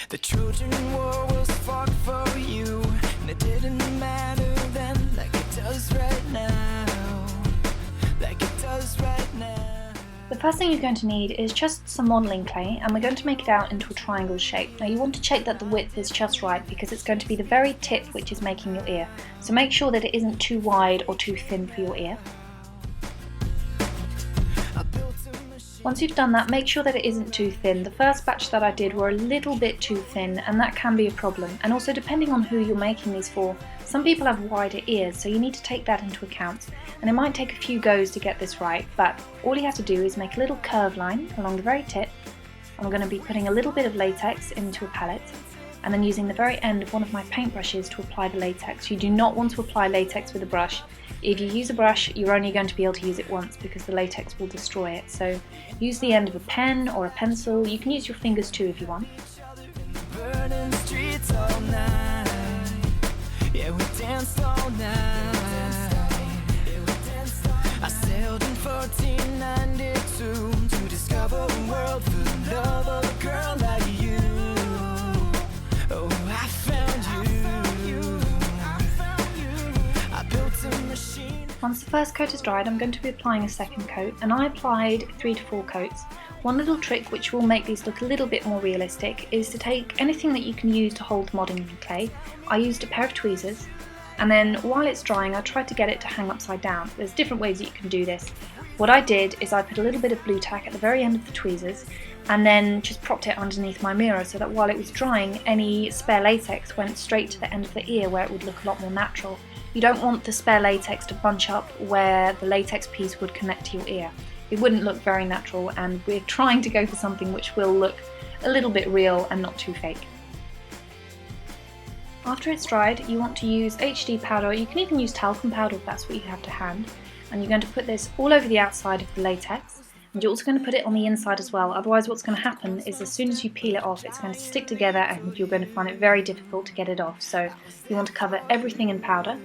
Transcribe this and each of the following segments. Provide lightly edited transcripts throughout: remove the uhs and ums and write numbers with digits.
The Trojan War was fought for you, and it didn't matter then, like it does right now. Like it does right now. The first thing you're going to need is just some modelling clay, and we're going to make it out into a triangle shape. Now you want to check that the width is just right, because it's going to be the very tip which is making your ear. So make sure that it isn't too wide or too thin for your ear. Once you've done that, make sure that it isn't too thin. The first batch that I did were a little bit too thin, and that can be a problem. And also, depending on who you're making these for, some people have wider ears, so you need to take that into account. And it might take a few goes to get this right, but all you have to do is make a little curved line along the very tip. I'm going to be putting a little bit of latex into a palette, and then using the very end of one of my paintbrushes to apply the latex. You do not want to apply latex with a brush. If you use a brush, you're only going to be able to use it once because the latex will destroy it. So use the end of a pen or a pencil. You can use your fingers too if you want. Burning streets all night. Yeah, we danced all night. I sailed in 1492 to discover a world for the love of a girl like you. Oh, I found you. I built a machine. Once the first coat is dried, I'm going to be applying a second coat, and I applied 3 to 4 coats. One little trick which will make these look a little bit more realistic is to take anything that you can use to hold the modelling clay. I used a pair of tweezers, and then while it's drying I tried to get it to hang upside down. There's different ways that you can do this. What I did is I put a little bit of blue tack at the very end of the tweezers and then just propped it underneath my mirror so that while it was drying, any spare latex went straight to the end of the ear where it would look a lot more natural. You don't want the spare latex to bunch up where the latex piece would connect to your ear. It wouldn't look very natural, and we're trying to go for something which will look a little bit real and not too fake. After it's dried, you want to use HD powder. You can even use talcum powder if that's what you have to hand. And you're going to put this all over the outside of the latex, and you're also going to put it on the inside as well. Otherwise what's going to happen is as soon as you peel it off, it's going to stick together and you're going to find it very difficult to get it off. So you want to cover everything in powder.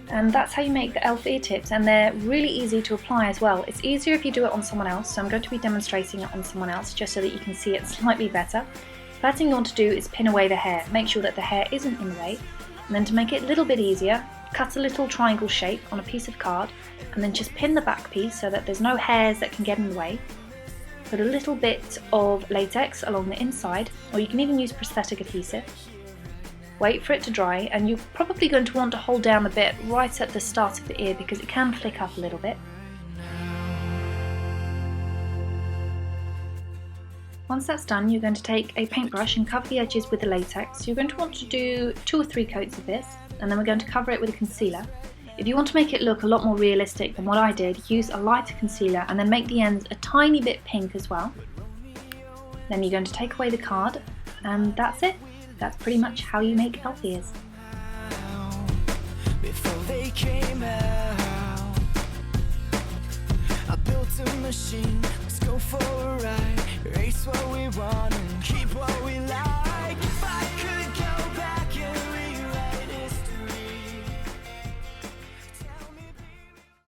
And that's how you make the elf ear tips, and they're really easy to apply as well. It's easier if you do it on someone else, so I'm going to be demonstrating it on someone else just so that you can see it slightly better. First thing you want to do is pin away the hair. Make sure that the hair isn't in the way, and then to make it a little bit easier, cut a little triangle shape on a piece of card and then just pin the back piece so that there's no hairs that can get in the way. Put a little bit of latex along the inside, or you can even use prosthetic adhesive. Wait for it to dry, and you're probably going to want to hold down the bit right at the start of the ear because it can flick up a little bit. Once that's done, you're going to take a paintbrush and cover the edges with the latex. You're going to want to do 2 or 3 coats of this, and then we're going to cover it with a concealer. If you want to make it look a lot more realistic than what I did, use a lighter concealer and then make the ends a tiny bit pink as well. Then you're going to take away the card, and that's it. That's pretty much how you make elf ears. Before they came out, I built a machine. Let's go for a ride, race what we want and keep what we like. If I could